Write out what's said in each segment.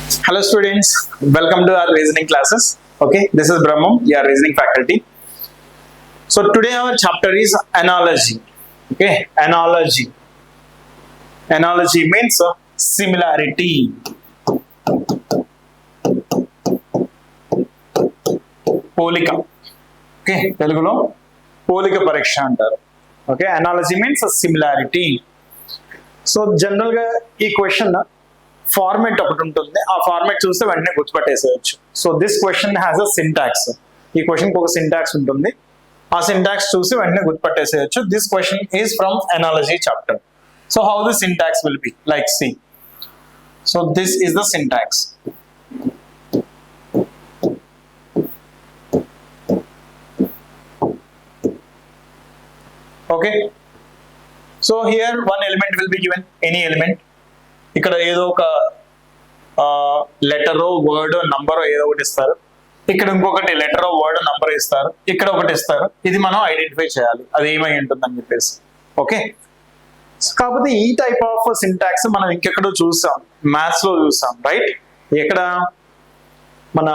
Hello students, welcome to our reasoning classes. Okay, this is Brahmam, your reasoning faculty. So today our chapter is analogy. Okay, analogy. Analogy means similarity. పోలిక. Okay, తెలుగులో పోలిక పరీక్ష అంటారు. Okay, analogy means similarity. So general గా ఈ question format ఒకటి ఉంటుంది, ఆ ఫార్మేట్ చూస్తే వెంటనే గుర్తుపట్టేసేయచ్చు. So this question has a syntax. ఈ క్వశ్చన్ కి ఒక సింటాక్స్ ఉంటుంది, ఆ సింటాక్స్ చూసి వెంటనే గుర్తుపట్టేసేయచ్చు. This question is from analogy chapter. So how the syntax will be like C. So this is the syntax. Okay, so here one element will be given, any element. ఇక్కడ ఏదో ఒక లెటరో word నంబరో ఏదో ఒకటి ఇస్తారు, ఇక్కడ ఇంకొకటి లెటరో వర్డ్ నంబర్ ఇస్తారు, ఇక్కడ ఒకటి ఇస్తారు. ఇది మనం ఐడెంటిఫై చేయాలి అది ఏమై ఉంటుందని చెప్పేసి. ఓకే, కాకపోతే ఈ టైప్ ఆఫ్ సింటాక్స్ మనం ఇంకెక్కడో చూసాం, మ్యాథ్స్ లో చూసాం, రైట్? ఎక్కడ? మన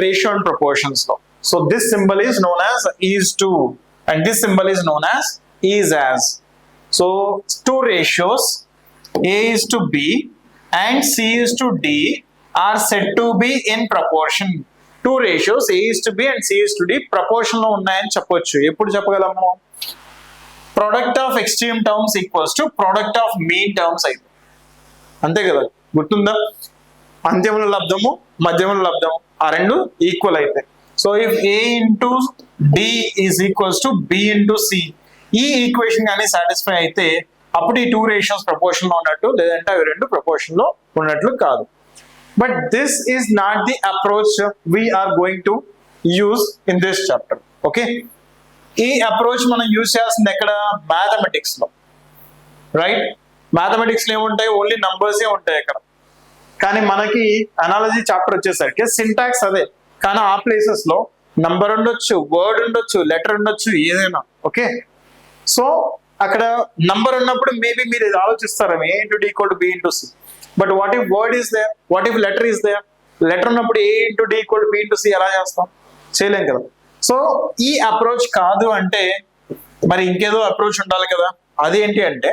రేషియో అండ్ ప్రపోర్షన్స్ లో. So this symbol is known as is to and this symbol is known as is as. So two ratios A is to B and C is to D are said to be in proportion. Two ratios A is to B and C is to D proportion లో ఉన్నాయని చెప్పొచ్చు. ఎప్పుడు చెప్పగలము? Product of extreme terms equals to product of mean terms అయితే, అంతే కదా? గుర్తుందా? అంత్యముల లబ్ధము మధ్యముల లబ్ధము ఆ రెండు ఈక్వల్ అయితే. So if A into D is equals to B into C, ఈ ఈక్వేషన్ కానీ సాటిస్ఫై అయితే అప్పుడు ఈ టూ రేషియోస్ ప్రపోర్షన్ లో ఉన్నట్టు, లేదంటే అవి రెండు ప్రపోర్షన్ లో ఉన్నట్లు కాదు. But this is not the approach we're going to use in this chapter. Okay, ఈ అప్రోచ్ మనం యూజ్ చేయాల్సింది ఎక్కడ? మ్యాథమెటిక్స్ లో, రైట్? మ్యాథమెటిక్స్ లో ఏముంటాయి? ఓన్లీ నంబర్స్ ఏ ఉంటాయి అక్కడ. కానీ మనకి అనాలజీ చాప్టర్ వచ్చేసరికి సింటాక్స్ అదే, కానీ ఆ ప్లేసెస్ లో నంబర్ ఉండొచ్చు, వర్డ్ ఉండొచ్చు, లెటర్ ఉండొచ్చు, ఏదైనా. ఓకే, సో అక్కడ నంబర్ ఉన్నప్పుడు మేబీ మీరు ఇది ఆలోచిస్తారు, A into D equal to B into C. But what if word is there, what if letter is there? Letter ఉన్నప్పుడు A into D equal to B into C ఎలా చేస్తాం? చేయలేం కదా. సో ఈ అప్రోచ్ కాదు అంటే మరి ఇంకేదో అప్రోచ్ ఉండాలి కదా. అదేంటి అంటే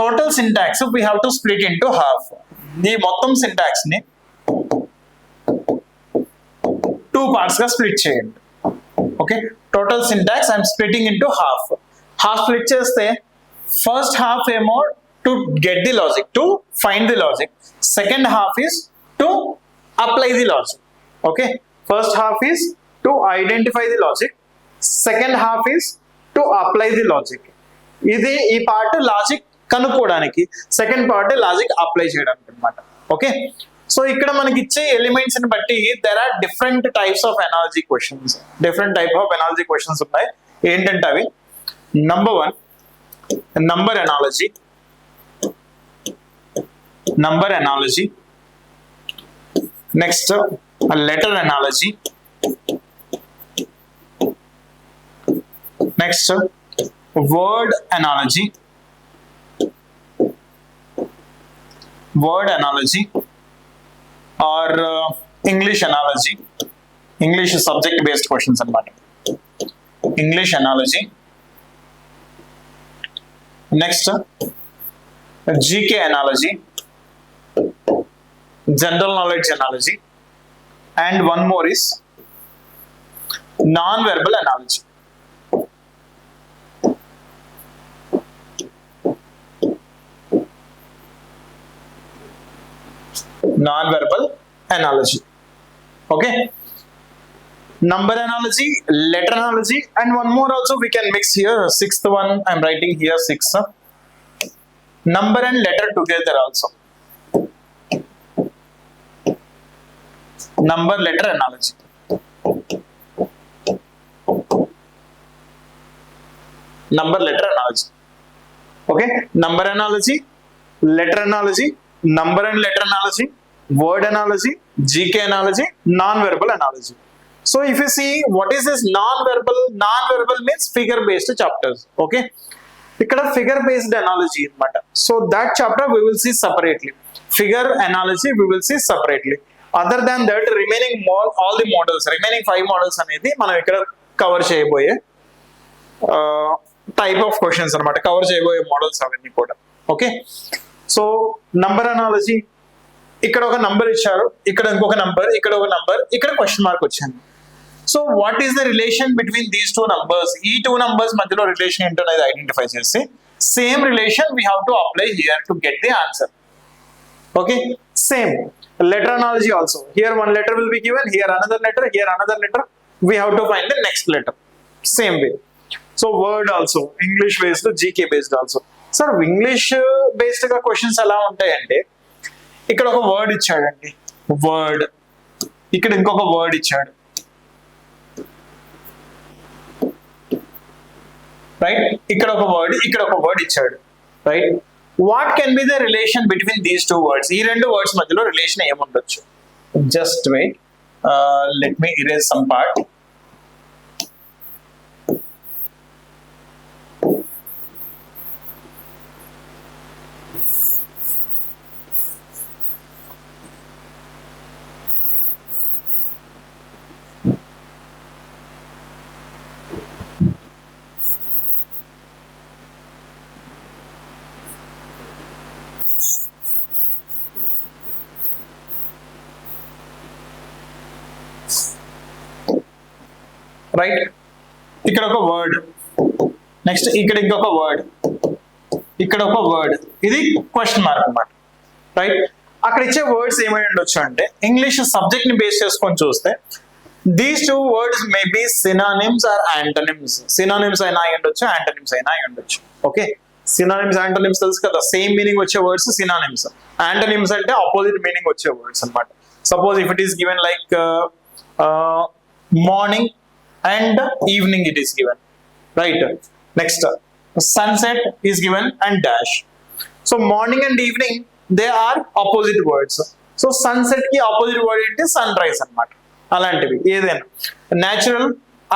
total syntax we have to split into half. ఈ మొత్తం సింటాక్స్ ని టూ పార్ట్స్ గా స్ప్లిట్ చేయండి. Okay, total syntax I'm splitting into half. Half split చేస్తే ఫస్ట్ హాఫ్ ఏమో to get the logic, to find the logic. Second half is to apply the logic. Okay, first half is to identify the logic, second half is to apply the logic. ఇది ఈ part logic కనుక్కోవడానికి, second part logic apply చేయడానికి అనమాట. Okay, so ఇక్కడ మనకి ఇచ్చే elements ని బట్టి there are different types of analogy questions. Different type of analogy questions ఉన్నాయి. ఏంటంటే అవి: number 1 number analogy, number analogy. Next letter analogy. Next word analogy, word analogy or English analogy. English subject based questions అన్నమాట. English analogy. Next GK analogy, general knowledge analogy, and one more is non verbal analogy. Non-verbal analogy. Okay, number analogy, letter analogy, and one more also we can mix here. Sixth one I'm writing here 6. Number and letter together also. Number letter analogy. Number letter analogy. Okay, number analogy, letter analogy, number and letter analogy, word analogy, GK analogy, non-verbal analogy. So if you see what is this non-verbal means figure based chapters. Okay, ఇక్కడ figure based analogy అన్నమాట. So that chapter we will see separately. Figure analogy we will see separately. Other than that remaining all the models, remaining 5 models అనేది మనం ఇక్కడ cover చేయబోయే type of questions అనమాట, cover చేయబోయే models అవన్నీ కూడా. Okay, so number analogy, ఇక్కడ ఒక నంబర్ ఇచ్చారు, ఇక్కడ ఇంకొక నంబర్, ఇక్కడ ఒక నంబర్, ఇక్కడ క్వశ్చన్ మార్క్ వచ్చింది. So what is the relation between these 2 numbers? ఈ 2 నంబర్స్ మధ్యలో రిలేషన్ ఏంటో అనేది ఐడెంటిఫై చేసి same relation we have to apply here to get the answer. Okay, same letter analogy also. Here 1 letter will be given, here another letter, here another letter. We have to find the next letter. Same way. So word also, English based, GK based also. Sir, English based గా questions ఎలా ఉంటాయంటే, ఇక్కడ ఒక word ఇచ్చాడండి, word, ఇక్కడ ఇంకొక word ఇచ్చాడు, right? ఇక్కడ ఒక వర్డ్, ఇక్కడ ఒక వర్డ్ ఇచ్చాడు, right? What can be the relation between these 2 words? ఈ 2 words మధ్యలో రిలేషన్ ఏముండొచ్చు? Just wait, let me erase some part. Right, ఇక్కడ ఒక వర్డ్, నెక్స్ట్ ఇక్కడ ఇంకొక వర్డ్, ఇక్కడ ఒక వర్డ్, ఇది క్వశ్చన్ మార్క్ అన్నమాట, రైట్? అక్కడ ఇచ్చే వర్డ్స్ ఏమై ఉండొచ్చు అంటే, ఇంగ్లీష్ సబ్జెక్ట్ ని బేస్ చేసుకొని చూస్తే these 2 words may be synonyms or antonyms. Synonyms అయినా అయి ఉండొచ్చు, యాంటనిమ్స్ అయినా అయి ఉండొచ్చు. ఓకే, సినానిమ్స్ యాంటనిమ్స్ తెలుసు కదా, సేమ్ మీనింగ్ వచ్చే వర్డ్స్ సినానిమ్స్. యాంటనిమ్స్ అంటే ఆపోజిట్ మీనింగ్ వచ్చే వర్డ్స్ అన్నమాట. Suppose if it is given like morning and evening it is given, right? Next, sunset is given and dash. So morning and evening they are opposite words. So sunset ki opposite word enti sunrise annamata. Alantivi edaina natural,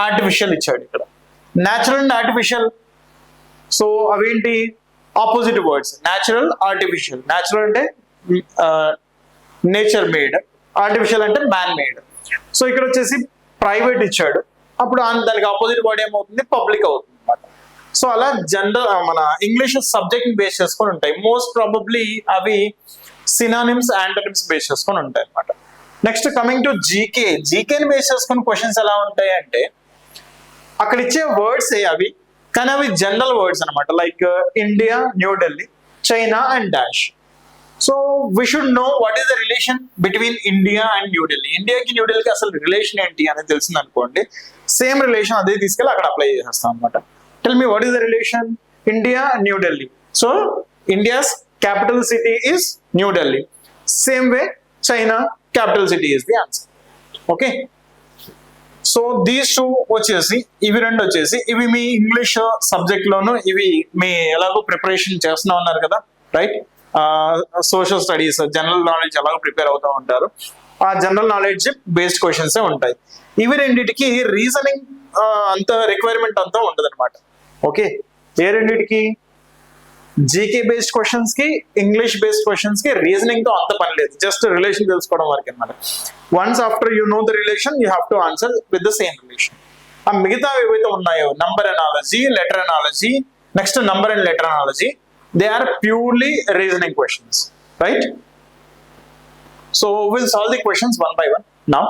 artificial ichadu ikkada. Natural and artificial, so aventi opposite words. Natural, artificial. Natural ante nature made, artificial ante man made. So ikkada vachesi private ichadu, అప్పుడు దానికి opposite word ఏమవుతుంది? Public అవుతుంది అనమాట. So అలా general మన English subject base చేసుకొని ఉంటాయి. Most probably అవి సినానిమ్స్, యాంటనిమ్స్ బేస్ చేసుకొని ఉంటాయి అనమాట. Next coming to GK. జీకేని base చేసుకుని క్వశ్చన్స్ ఎలా ఉంటాయి అంటే, అక్కడ ఇచ్చే వర్డ్స్ అవి, కానీ అవి జనరల్ వర్డ్స్ అనమాట. Like India, New Delhi, China and dash. So we should know what is the relation between India and New Delhi. ఇండియాకి న్యూఢిల్లీకి అసలు రిలేషన్ ఏంటి అనేది తెలిసింది అనుకోండి, సేమ్ రిలేషన్ అదే తీసుకెళ్ళి అక్కడ అప్లై చేసేస్తాం అనమాట. Tell me what is the relation India and New Delhi. So India's capital city is New Delhi. Same way China capital city is the answer. Okay, so these 2 వచ్చేసి, ఇవి 2 వచ్చేసి, ఇవి మీ ఇంగ్లీష్ సబ్జెక్ట్ లోను ఇవి మీ ఎలాగో ప్రిపరేషన్ చేస్తున్నా ఉన్నారు కదా, right? Social studies, general knowledge ఎలాగో ప్రిపేర్ అవుతూ ఉంటారు, ఆ జనరల్ నాలెడ్జ్ బేస్డ్ క్వశ్చన్స్ ఉంటాయి. ఇవి రెండింటికి రీజనింగ్ అంత రిక్వైర్మెంట్ అంతా ఉండదు అనమాట. ఓకే, ఏ రెండింటికి? జీకే బేస్డ్ క్వశ్చన్స్ కి, ఇంగ్లీష్ బేస్డ్ క్వశ్చన్స్ కి రీజనింగ్ తో అంత పని లేదు, జస్ట్ రిలేషన్ తెలుసుకోవడం వరకు అనమాట. Once after you know the relation you have to answer with the same relation. ఆ మిగతా ఏవైతే ఉన్నాయో, number analogy, letter analogy, next number and letter analogy, they are purely reasoning questions, right? So we'll solve the questions one by one now.